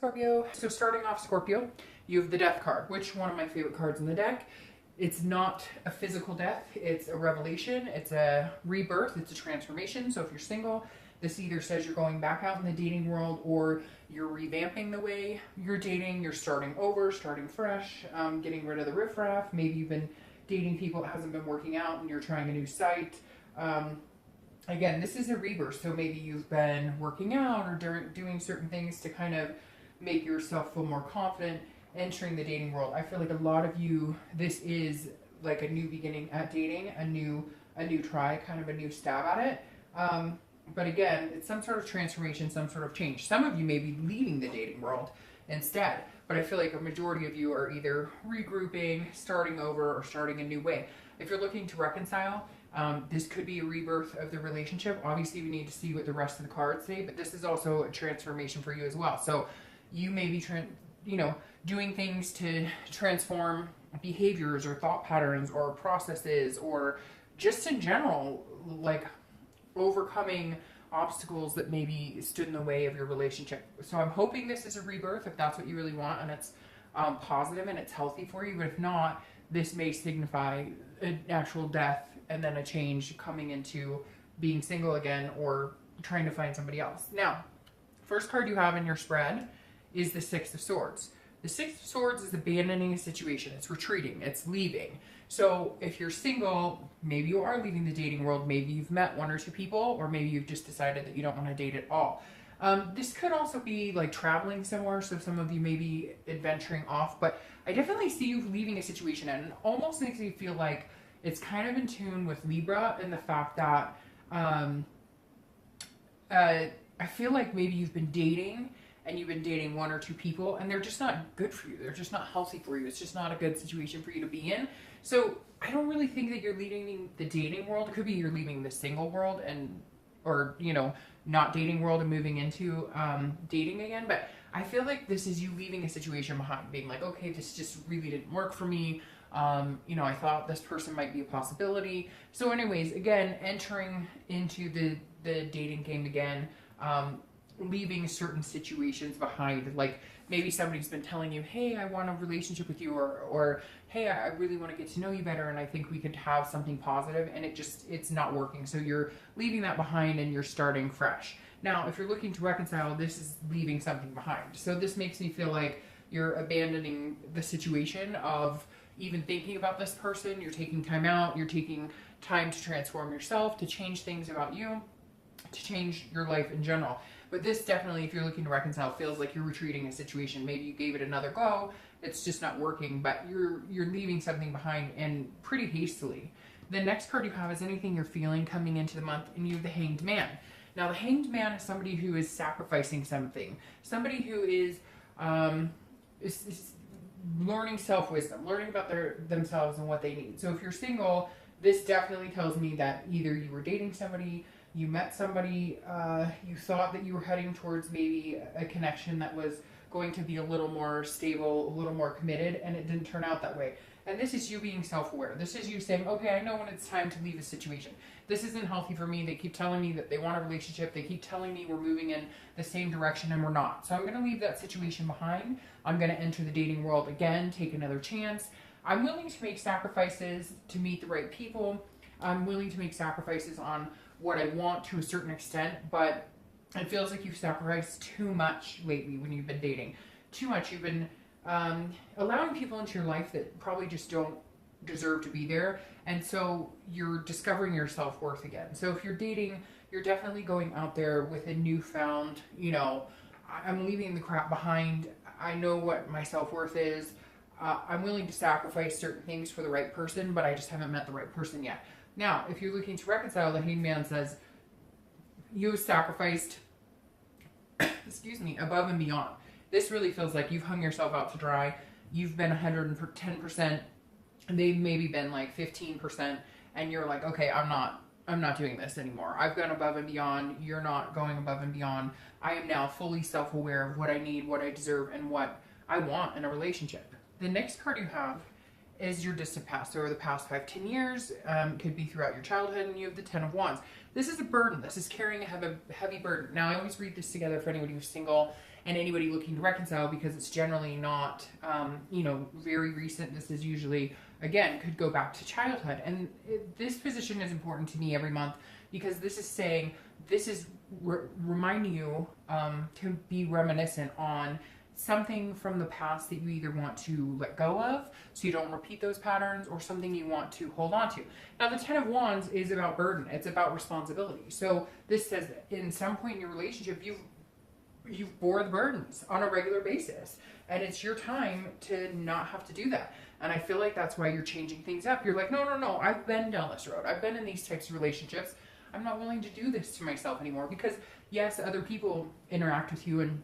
Scorpio. So starting off Scorpio, you have the death card, which one of my favorite cards in the deck. It's not a physical death, it's a revelation, it's a rebirth, it's a transformation. So if you're single, this either says you're going back out in the dating world or you're revamping the way you're dating, you're starting over, starting fresh, getting rid of the riffraff. Maybe you've been dating people that hasn't been working out and you're trying a new site. Again, this is a rebirth, so maybe you've been working out or doing certain things to kind of make yourself feel more confident entering the dating world. I feel like a lot of you, this is like a new beginning at dating, a new try, kind of a new stab at it. But again, it's some sort of transformation, some sort of change. Some of you may be leaving the dating world instead, but I feel like a majority of you are either regrouping, starting over, or starting a new way. If you're looking to reconcile, this could be a rebirth of the relationship. Obviously, we need to see what the rest of the cards say, but this is also a transformation for you as well. So you may be doing things to transform behaviors or thought patterns or processes, or just in general, like overcoming obstacles that maybe stood in the way of your relationship. So I'm hoping this is a rebirth if that's what you really want and it's positive and it's healthy for you. But if not, this may signify an actual death and then a change coming into being single again or trying to find somebody else. Now, first card you have in your spread is the Six of Swords. The Six of Swords is abandoning a situation. It's retreating. It's leaving. So if you're single, maybe you are leaving the dating world. Maybe you've met one or two people, or maybe you've just decided that you don't want to date at all. This could also be like traveling somewhere. So some of you may be adventuring off, but I definitely see you leaving a situation, and it almost makes me feel like it's kind of in tune with Libra and the fact that I feel like maybe you've been dating and you've been dating one or two people and they're just not good for you. They're just not healthy for you. It's just not a good situation for you to be in. So I don't really think that you're leaving the dating world. It could be you're leaving the single world or not dating world and moving into dating again. But I feel like this is you leaving a situation behind, being like, okay, this just really didn't work for me. I thought this person might be a possibility. So anyways, again, entering into the dating game again, leaving certain situations behind. Like maybe somebody's been telling you, hey, I want a relationship with you, or hey, I really want to get to know you better and I think we could have something positive, and it's not working. So you're leaving that behind and you're starting fresh. Now, if you're looking to reconcile, this is leaving something behind. So this makes me feel like you're abandoning the situation of even thinking about this person. You're taking time out, you're taking time to transform yourself, to change things about you, to change your life in general. But this definitely, if you're looking to reconcile, feels like you're retreating a situation. Maybe you gave it another go, it's just not working, but you're leaving something behind, and pretty hastily. The next card you have is anything you're feeling coming into the month, and you have the Hanged Man. Now, the Hanged Man is somebody who is sacrificing something. Somebody who is learning self-wisdom, learning about themselves and what they need. So if you're single, this definitely tells me that either you were dating somebody, you met somebody, you thought that you were heading towards maybe a connection that was going to be a little more stable, a little more committed, and it didn't turn out that way. And this is you being self-aware. This is you saying, okay, I know when it's time to leave a situation. This isn't healthy for me. They keep telling me that they want a relationship. They keep telling me we're moving in the same direction and we're not. So I'm going to leave that situation behind. I'm going to enter the dating world again, take another chance. I'm willing to make sacrifices to meet the right people. I'm willing to make sacrifices on what I want to a certain extent, but it feels like you've sacrificed too much lately when you've been dating. Too much. You've been allowing people into your life that probably just don't deserve to be there, and so you're discovering your self-worth again. So if you're dating, you're definitely going out there with a newfound, I'm leaving the crap behind. I know what my self-worth is. I'm willing to sacrifice certain things for the right person, but I just haven't met the right person yet. Now, if you're looking to reconcile, the Hanged Man says you have sacrificed, above and beyond. This really feels like you've hung yourself out to dry. You've been 110%. They've maybe been like 15%, and you're like, okay, I'm not doing this anymore. I've gone above and beyond. You're not going above and beyond. I am now fully self-aware of what I need, what I deserve, and what I want in a relationship. The next card you have is your distant past, over the past 5-10 years, could be throughout your childhood, and you have the 10 of Wands. This is a burden. This is carrying a heavy burden. Now, I always read this together for anybody who's single and anybody looking to reconcile, because it's generally not, you know, very recent. This is usually, again, could go back to childhood. And this position is important to me every month, because this is saying, this is reminding you to be reminiscent on something from the past that you either want to let go of so you don't repeat those patterns, or something you want to hold on to. Now, the Ten of Wands is about burden. It's about responsibility. So this says that in some point in your relationship, you've bore the burdens on a regular basis, and it's your time to not have to do that. And I feel like that's why you're changing things up. You're like, no, I've been down this road. I've been in these types of relationships. I'm not willing to do this to myself anymore, because yes, other people interact with you and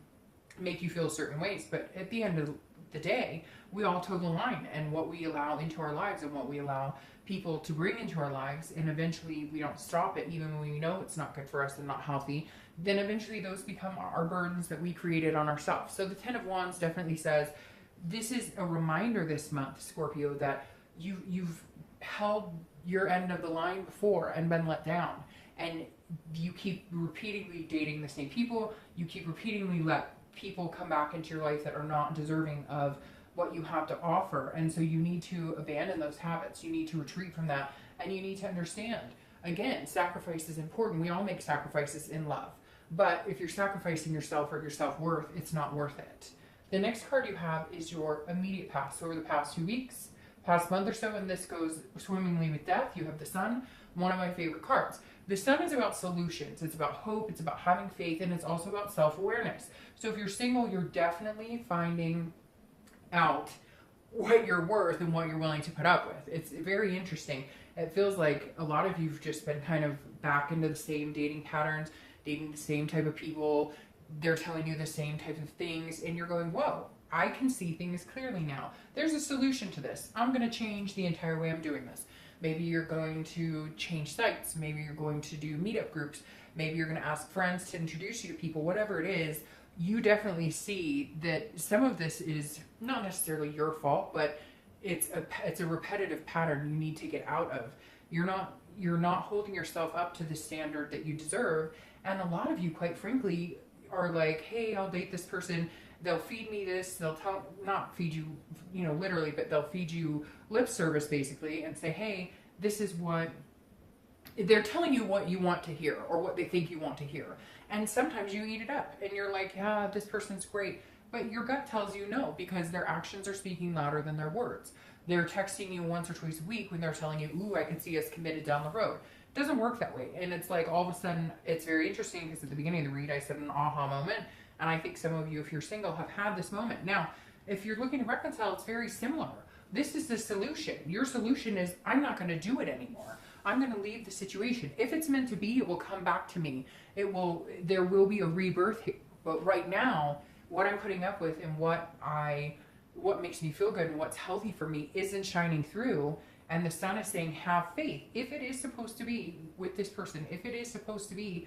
make you feel certain ways, but at the end of the day, we all toe the line, and what we allow into our lives and what we allow people to bring into our lives, and eventually we don't stop it even when we know it's not good for us and not healthy, then eventually those become our burdens that we created on ourselves. So the Ten of Wands definitely says, this is a reminder this month, Scorpio, that you've held your end of the line before and been let down, and you keep repeatedly dating the same people, you keep repeatedly let people come back into your life that are not deserving of what you have to offer. And so you need to abandon those habits. You need to retreat from that, and you need to understand, again, sacrifice is important. We all make sacrifices in love, but if you're sacrificing yourself or your self-worth, it's not worth it. The next card you have is your immediate past, over the past 2 weeks, past month or so, and this goes swimmingly with death. You have the Sun, one of my favorite cards. The Sun is about solutions. It's about hope. It's about having faith, and it's also about self-awareness. So if you're single, you're definitely finding out what you're worth and what you're willing to put up with. It's very interesting. It feels like a lot of you've just been kind of back into the same dating patterns, dating the same type of people. They're telling you the same type of things, and you're going, whoa, I can see things clearly now. There's a solution to this. I'm going to change the entire way I'm doing this. Maybe you're going to change sites. Maybe you're going to do meetup groups. Maybe you're going to ask friends to introduce you to people. Whatever it is, you definitely see that some of this is not necessarily your fault, but it's a repetitive pattern you need to get out of. You're not holding yourself up to the standard that you deserve. And a lot of you, quite frankly, are like, hey, I'll date this person. They'll feed me this. They'll not feed you, you know, literally, but they'll feed you lip service basically, and say, hey, this is what they're telling you, what you want to hear, or what they think you want to hear. And sometimes you eat it up and you're like, yeah, this person's great. But your gut tells you no, because their actions are speaking louder than their words. They're texting you once or twice a week when they're telling you, ooh, I can see us committed down the road. It doesn't work that way. And it's like, all of a sudden, it's very interesting, because at the beginning of the read, I said an aha moment. And I think some of you, if you're single, have had this moment. Now, if you're looking to reconcile, it's very similar. This is the solution. Your solution is, I'm not going to do it anymore. I'm going to leave the situation. If it's meant to be, it will come back to me. There will be a rebirth here. But right now, what I'm putting up with and what makes me feel good and what's healthy for me isn't shining through. And the Sun is saying, have faith. If it is supposed to be with this person, if it is supposed to be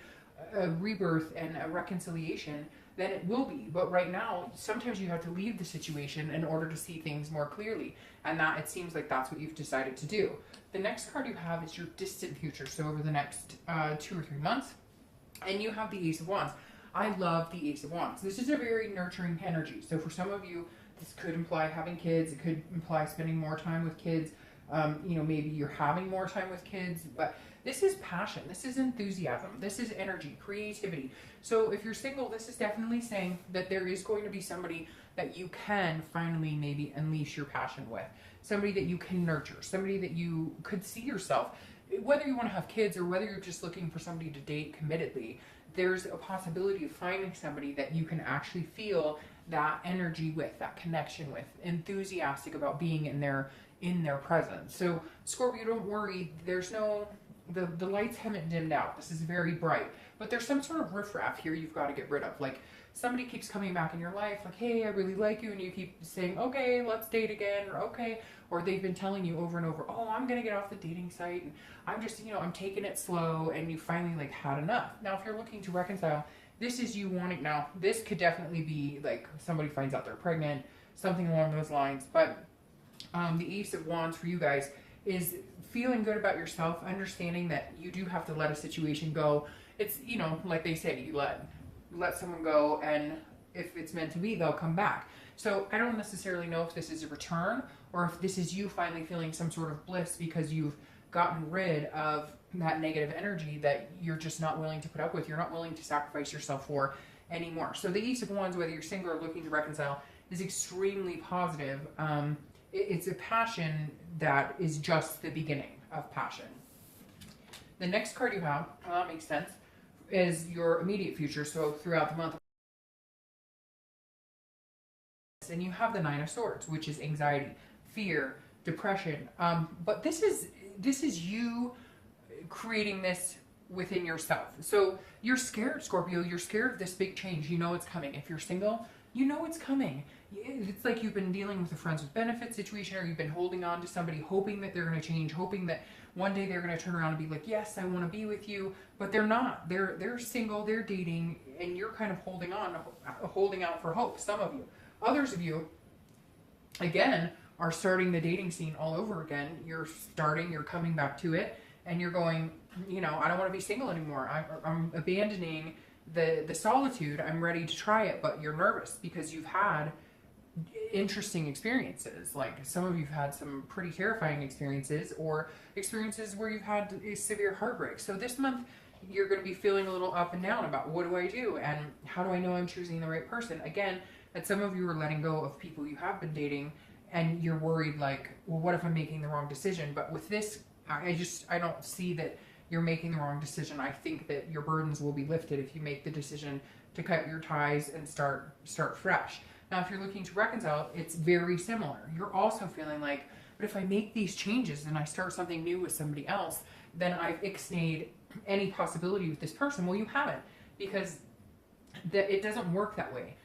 a rebirth and a reconciliation, then it will be. But right now, sometimes you have to leave the situation in order to see things more clearly. And that, it seems like that's what you've decided to do. The next card you have is your distant future. So over the next 2 or 3 months. And you have the Ace of Wands. I love the Ace of Wands. This is a very nurturing energy. So for some of you, this could imply having kids. It could imply spending more time with kids. You know, maybe you're having more time with kids, but this is passion. This is enthusiasm. This is energy, creativity. So if you're single, this is definitely saying that there is going to be somebody that you can finally maybe unleash your passion with. Somebody that you can nurture. Somebody that you could see yourself. Whether you want to have kids or whether you're just looking for somebody to date committedly, there's a possibility of finding somebody that you can actually feel that energy with, that connection with, enthusiastic about being in their presence. So Scorpio, don't worry. There's no, the lights haven't dimmed out. This is very bright, but there's some sort of riffraff here you've got to get rid of. Like, somebody keeps coming back in your life, like, hey, I really like you, and you keep saying, okay, let's date again, or okay, or they've been telling you over and over, oh, I'm gonna get off the dating site, and I'm just, you know, I'm taking it slow, and you finally like had enough. Now, if you're looking to reconcile, this is you wanting, now, this could definitely be like somebody finds out they're pregnant, something along those lines, but the Ace of Wands for you guys is feeling good about yourself, understanding that you do have to let a situation go. It's, you know, like they say, you let someone go, and if it's meant to be, they'll come back. So I don't necessarily know if this is a return or if this is you finally feeling some sort of bliss because you've gotten rid of that negative energy that you're just not willing to put up with. You're not willing to sacrifice yourself for anymore. So the Ace of Wands, whether you're single or looking to reconcile, is extremely positive. It's a passion that is just the beginning of passion. The next card you have, that makes sense, is your immediate future. So throughout the month. And you have the Nine of Swords, which is anxiety, fear, depression. But this is you creating this within yourself. So you're scared, Scorpio. You're scared of this big change. You know it's coming. If you're single, you know it's coming. It's like you've been dealing with a friends with benefits situation, or you've been holding on to somebody, hoping that they're going to change, hoping that one day they're going to turn around and be like, yes, I want to be with you. But they're not. They're single. They're dating, and you're kind of holding out for hope. Some of you. Others of you, again, are starting the dating scene all over again. You're coming back to it, and you're going, you know, I don't want to be single anymore. I'm abandoning the solitude. I'm ready to try it, but you're nervous because you've had interesting experiences. Like some of you've had some pretty terrifying experiences, or experiences where you've had a severe heartbreak. So this month, you're going to be feeling a little up and down about what do I do and how do I know I'm choosing the right person. Again, that some of you are letting go of people you have been dating, and you're worried like, well, what if I'm making the wrong decision? But with this, I don't see that you're making the wrong decision. I think that your burdens will be lifted if you make the decision to cut your ties and start fresh. Now, if you're looking to reconcile, it's very similar. You're also feeling like, but if I make these changes and I start something new with somebody else, then I've ixnayed any possibility with this person. Well, you haven't, because it doesn't work that way.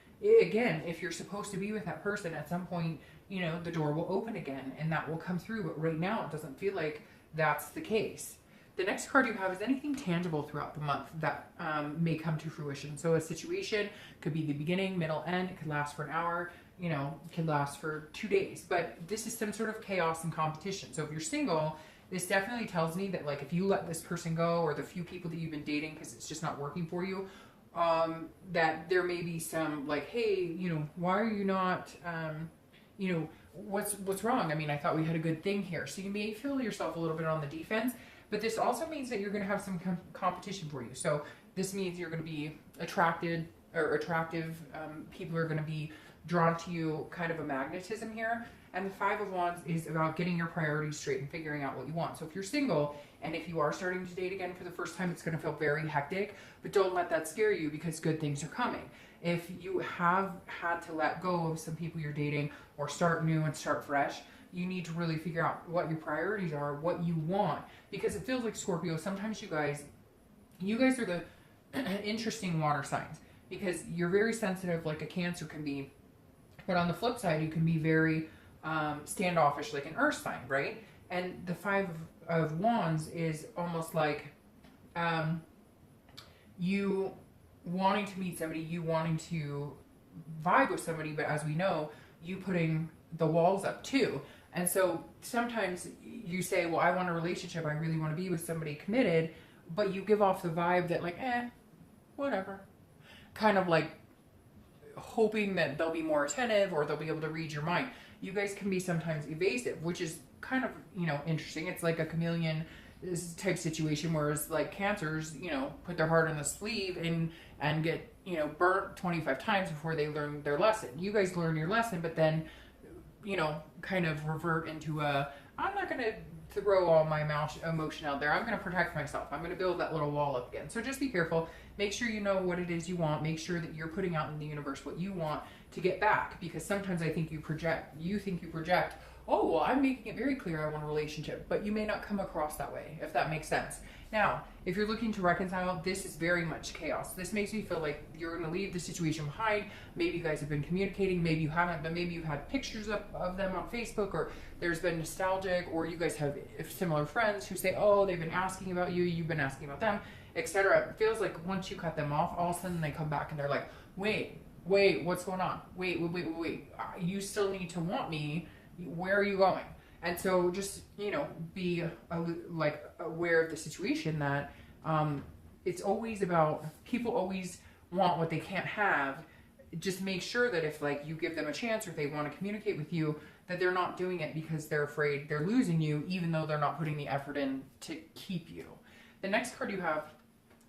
Again, if you're supposed to be with that person, at some point, you know, the door will open again and that will come through. But right now, it doesn't feel like that's the case. The next card you have is anything tangible throughout the month that may come to fruition. So a situation could be the beginning, middle, end. It could last for an hour, you know, it could last for 2 days. But this is some sort of chaos and competition. So if you're single, this definitely tells me that, like, if you let this person go, or the few people that you've been dating because it's just not working for you, that there may be some like, hey, you know, why are you not, you know, what's wrong? I mean, I thought we had a good thing here. So you may feel yourself a little bit on the defense, but this also means that you're going to have some competition for you. So this means you're going to be attractive. People are going to be drawn to you, kind of a magnetism here. And the Five of Wands is about getting your priorities straight and figuring out what you want. So if you're single, and if you are starting to date again for the first time, it's going to feel very hectic, but don't let that scare you, because good things are coming. If you have had to let go of some people you're dating, or start new and start fresh, you need to really figure out what your priorities are, what you want. Because it feels like, Scorpio, sometimes you guys are the interesting water signs, because you're very sensitive like a Cancer can be, but on the flip side, you can be very standoffish like an Earth sign, right? And the Five of Wands is almost like you wanting to meet somebody, you wanting to vibe with somebody, but as we know, you putting the walls up too. And so sometimes you say, well, I want a relationship, I really want to be with somebody committed, but you give off the vibe that like, whatever. Kind of like hoping that they'll be more attentive, or they'll be able to read your mind. You guys can be sometimes evasive, which is kind of, you know, interesting. It's like a chameleon type situation, whereas like Cancers, you know, put their heart on the sleeve and get, you know, burnt 25 times before they learn their lesson. You guys learn your lesson, but then, you know, kind of revert into I'm not going to throw all my emotion out there. I'm going to protect myself. I'm going to build that little wall up again. So just be careful. Make sure you know what it is you want. Make sure that you're putting out in the universe what you want to get back. Because sometimes I think you think you project, oh, well, I'm making it very clear I want a relationship. But you may not come across that way, if that makes sense. Now, if you're looking to reconcile, this is very much chaos. This makes me feel like you're going to leave the situation behind. Maybe you guys have been communicating. Maybe you haven't, but maybe you've had pictures of them on Facebook, or there's been nostalgic, or you guys have similar friends who say, oh, they've been asking about you, you've been asking about them, etc. It feels like once you cut them off, all of a sudden they come back and they're like, wait, what's going on? Wait. You still need to want me. Where are you going? And so just, you know, be like aware of the situation that it's always about, people always want what they can't have, just make sure that if like you give them a chance or if they want to communicate with you, that they're not doing it because they're afraid they're losing you, even though they're not putting the effort in to keep you. The next card you have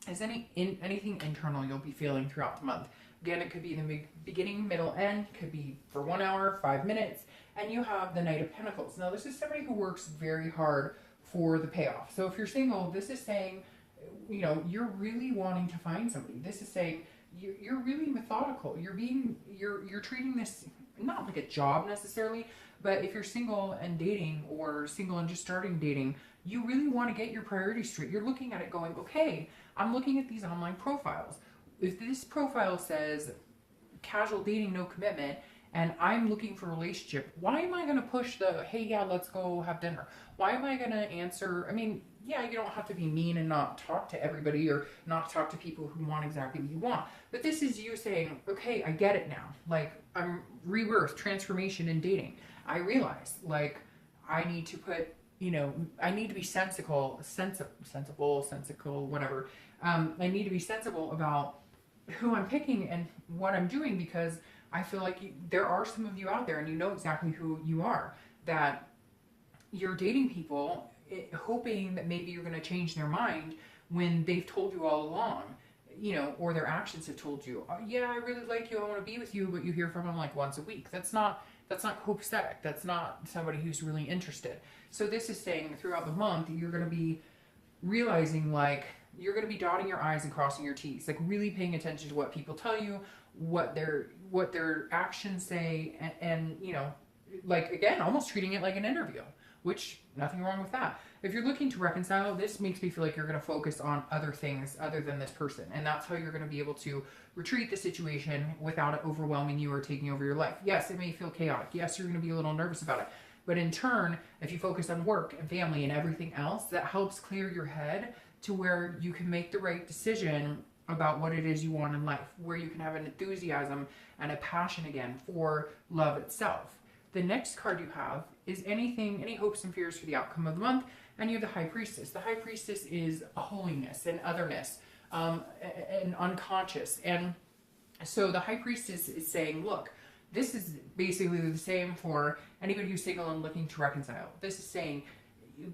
is anything internal you'll be feeling throughout the month. Again, it could be the beginning, middle, end. Could be for 1 hour, 5 minutes. And you have the Knight of Pentacles. Now, this is somebody who works very hard for the payoff. So if you're single, this is saying, you know, you're really wanting to find somebody. This is saying you're really methodical. You're treating this not like a job necessarily, but if you're single and dating or single and just starting dating, you really want to get your priorities straight. You're looking at it going, okay, I'm looking at these online profiles. If this profile says casual dating, no commitment, and I'm looking for a relationship, why am I going to push the, hey, yeah, let's go have dinner? Why am I going to answer? I mean, yeah, you don't have to be mean and not talk to everybody or not talk to people who want exactly what you want. But this is you saying, okay, I get it now. Like, I'm rebirth, transformation in dating. I realize, like, I need to put, you know, I need to be sensible, whatever. I need to be sensible about who I'm picking and what I'm doing, because I feel like there are some of you out there, and you know exactly who you are, that you're dating people hoping that maybe you're going to change their mind when they've told you all along, you know, or their actions have told you, oh, yeah, I really like you, I want to be with you, but you hear from them like once a week. That's not copacetic. That's not somebody who's really interested. So this is saying throughout the month, you're going to be realizing, like, you're going to be dotting your I's and crossing your T's, like really paying attention to what people tell you, what their actions say, and you know, like, again, almost treating it like an interview, which nothing wrong with that. If you're looking to reconcile, this makes me feel like you're going to focus on other things other than this person, and that's how you're going to be able to retreat the situation without it overwhelming you or taking over your life. Yes, it may feel chaotic. Yes, you're going to be a little nervous about it, but in turn, if you focus on work and family and everything else, that helps clear your head to where you can make the right decision about what it is you want in life, where you can have an enthusiasm and a passion again for love itself. The next card you have is any hopes and fears for the outcome of the month, and you have the High Priestess. The High Priestess is holiness and otherness, and unconscious. And so the High Priestess is saying, look, this is basically the same for anybody who's single and looking to reconcile. This is saying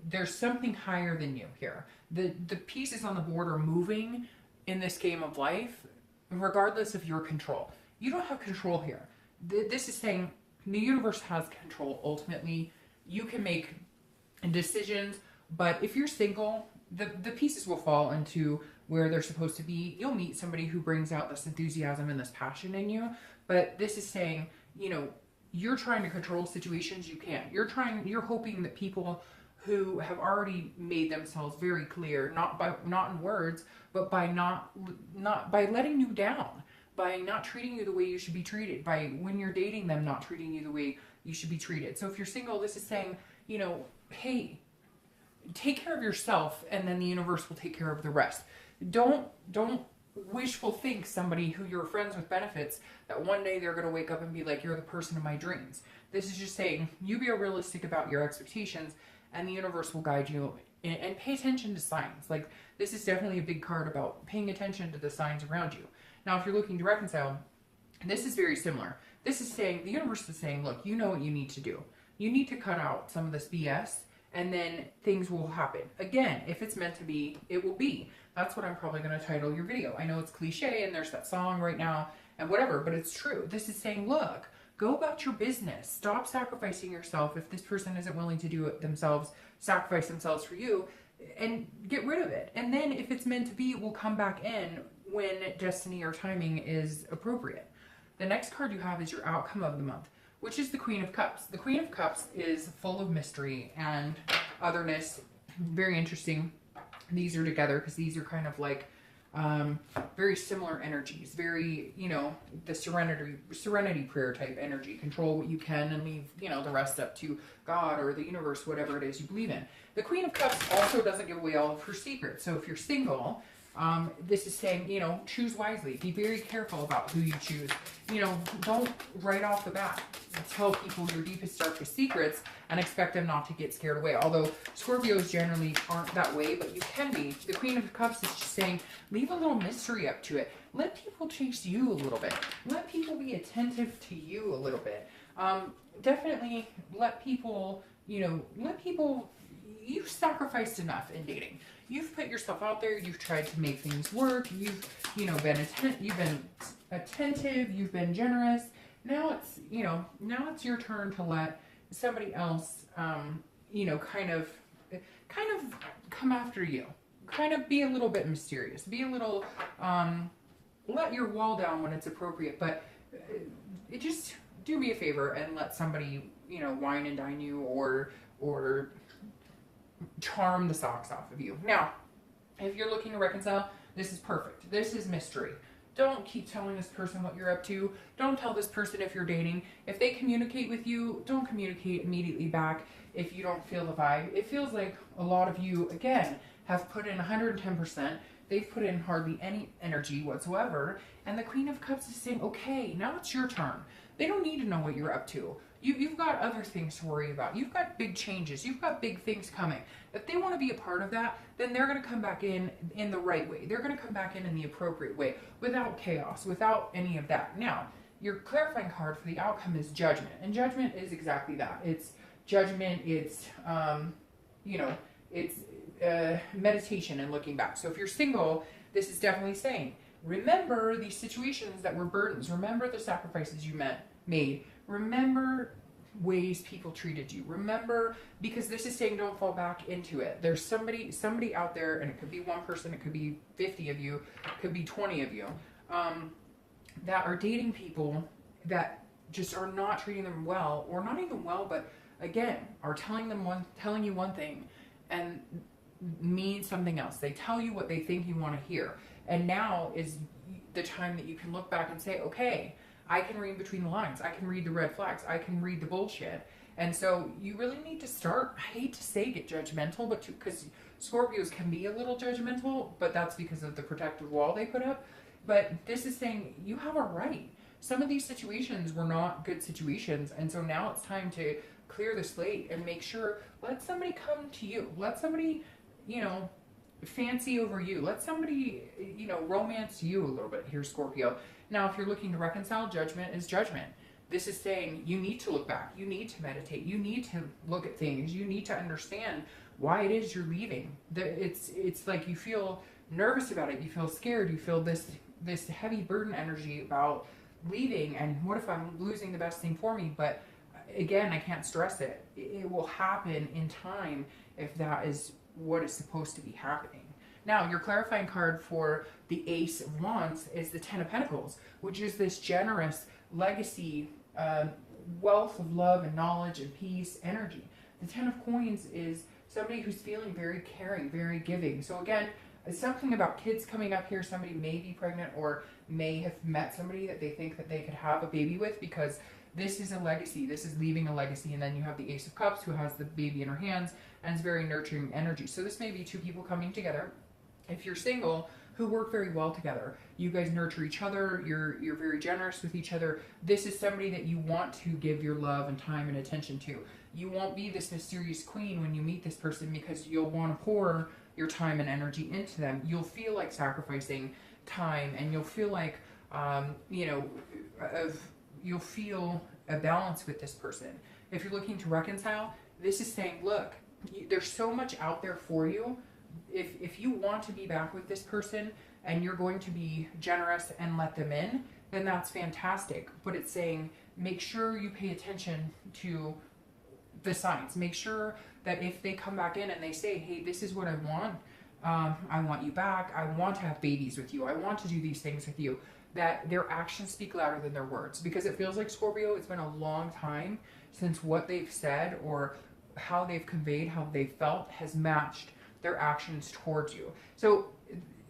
there's something higher than you here. The pieces on the board are moving in this game of life, regardless of your control. You don't have control here. This is saying the universe has control ultimately. You can make decisions, but if you're single, the pieces will fall into where they're supposed to be. You'll meet somebody who brings out this enthusiasm and this passion in you, but this is saying, you know, you're trying to control situations you can't. You're hoping that people who have already made themselves very clear, not in words, but by not by letting you down, by not treating you the way you should be treated, by when you're dating them not treating you the way you should be treated. So if you're single, this is saying, you know, hey, take care of yourself, and then the universe will take care of the rest. Don't wishful think somebody who you're friends with benefits that one day they're going to wake up and be like, you're the person of my dreams. This is just saying you be realistic about your expectations, and the universe will guide you, and pay attention to signs. Like, this is definitely a big card about paying attention to the signs around you. Now, if you're looking to reconcile, this is very similar. This is saying, the universe is saying, look, you know what you need to do. You need to cut out some of this BS, and then things will happen. Again, if it's meant to be, it will be. That's what I'm probably going to title your video. I know it's cliche, and there's that song right now, and whatever, but it's true. This is saying, look, go about your business. Stop sacrificing yourself. If this person isn't willing to do it themselves, sacrifice themselves for you, and get rid of it. And then if it's meant to be, it will come back in when destiny or timing is appropriate. The next card you have is your outcome of the month, which is the Queen of Cups. The Queen of Cups is full of mystery and otherness. Very interesting. These are together because these are kind of like very similar energies, very, you know, the serenity prayer type energy. Control what you can and leave, you know, the rest up to God or the universe, whatever it is you believe in. The Queen of Cups also doesn't give away all of her secrets. So if you're single, this is saying, you know, choose wisely. Be very careful about who you choose. You know, don't right off the bat tell people your deepest, darkest secrets and expect them not to get scared away. Although Scorpios generally aren't that way, but you can be. The Queen of Cups is just saying, leave a little mystery up to it. Let people chase you a little bit. Let people be attentive to you a little bit. Definitely let people, you've sacrificed enough in dating. You've put yourself out there. You've tried to make things work. You've been attentive. You've been generous. Now it's your turn to let somebody else, kind of come after you. Kind of be a little bit mysterious. Be a little, let your wall down when it's appropriate. But just do me a favor and let somebody, wine and dine you or charm the socks off of you. Now, if you're looking to reconcile, this is perfect. This is mystery. Don't keep telling this person what you're up to. Don't tell this person if you're dating. If they communicate with you, don't communicate immediately back if you don't feel the vibe. It feels like a lot of you, again, have put in 110%. They've put in hardly any energy whatsoever. And the Queen of Cups is saying, okay, now it's your turn. They don't need to know what you're up to. You've got other things to worry about. You've got big changes. You've got big things coming. If they want to be a part of that, then they're going to come back in the right way. They're going to come back in the appropriate way, without chaos, without any of that. Now, your clarifying card for the outcome is Judgment. And Judgment is exactly that. It's judgment. It's, meditation and looking back. So if you're single, this is definitely saying, remember these situations that were burdens. Remember the sacrifices you made. Remember ways people treated you. Remember, because this is saying don't fall back into it. There's somebody out there, and it could be one person, it could be 50 of you, it could be 20 of you, that are dating people that just are not treating them well, or not even well, but again, are telling you one thing and mean something else. They tell you what they think you want to hear. And now is the time that you can look back and say, okay, I can read between the lines. I can read the red flags. I can read the bullshit. And so you really need to start, I hate to say get judgmental, but because Scorpios can be a little judgmental, but that's because of the protective wall they put up. But this is saying you have a right. Some of these situations were not good situations. And so now it's time to clear the slate and make sure, let somebody come to you. Let somebody, fancy over you. Let somebody, romance you a little bit here, Scorpio. Now, if you're looking to reconcile, Judgment is Judgment. This is saying you need to look back. You need to meditate. You need to look at things. You need to understand why it is you're leaving. It's like you feel nervous about it. You feel scared. You feel this heavy burden energy about leaving. And what if I'm losing the best thing for me? But again, I can't stress it. It will happen in time if that is what is supposed to be happening. Now, your clarifying card for the Ace of Wands is the Ten of Pentacles, which is this generous legacy, wealth of love and knowledge and peace energy. The Ten of Coins is somebody who's feeling very caring, very giving. So again, it's something about kids coming up here. Somebody may be pregnant or may have met somebody that they think that they could have a baby with, because this is a legacy. This is leaving a legacy. And then you have the Ace of Cups, who has the baby in her hands, and it's very nurturing energy. So this may be two people coming together, if you're single, who work very well together. You guys nurture each other. You're very generous with each other. This is somebody that you want to give your love and time and attention to. You won't be this mysterious queen when you meet this person, because you'll want to pour your time and energy into them. You'll feel like sacrificing time, and you'll feel like, you'll feel a balance with this person. If you're looking to reconcile, this is saying, look, there's so much out there for you. If you want to be back with this person and you're going to be generous and let them in, then that's fantastic. But it's saying, make sure you pay attention to the signs. Make sure that if they come back in and they say, hey, this is what I want you back. I want to have babies with you. I want to do these things with you. That their actions speak louder than their words. Because it feels like, Scorpio, it's been a long time since what they've said or how they've conveyed, how they felt has matched their actions towards you. So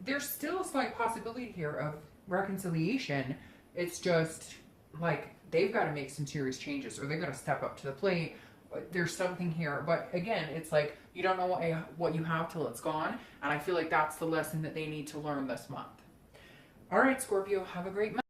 there's still a slight possibility here of reconciliation. It's just like they've got to make some serious changes, or they've got to step up to the plate. There's something here. But again, it's like you don't know what you have till it's gone. And I feel like that's the lesson that they need to learn this month. All right, Scorpio, have a great month.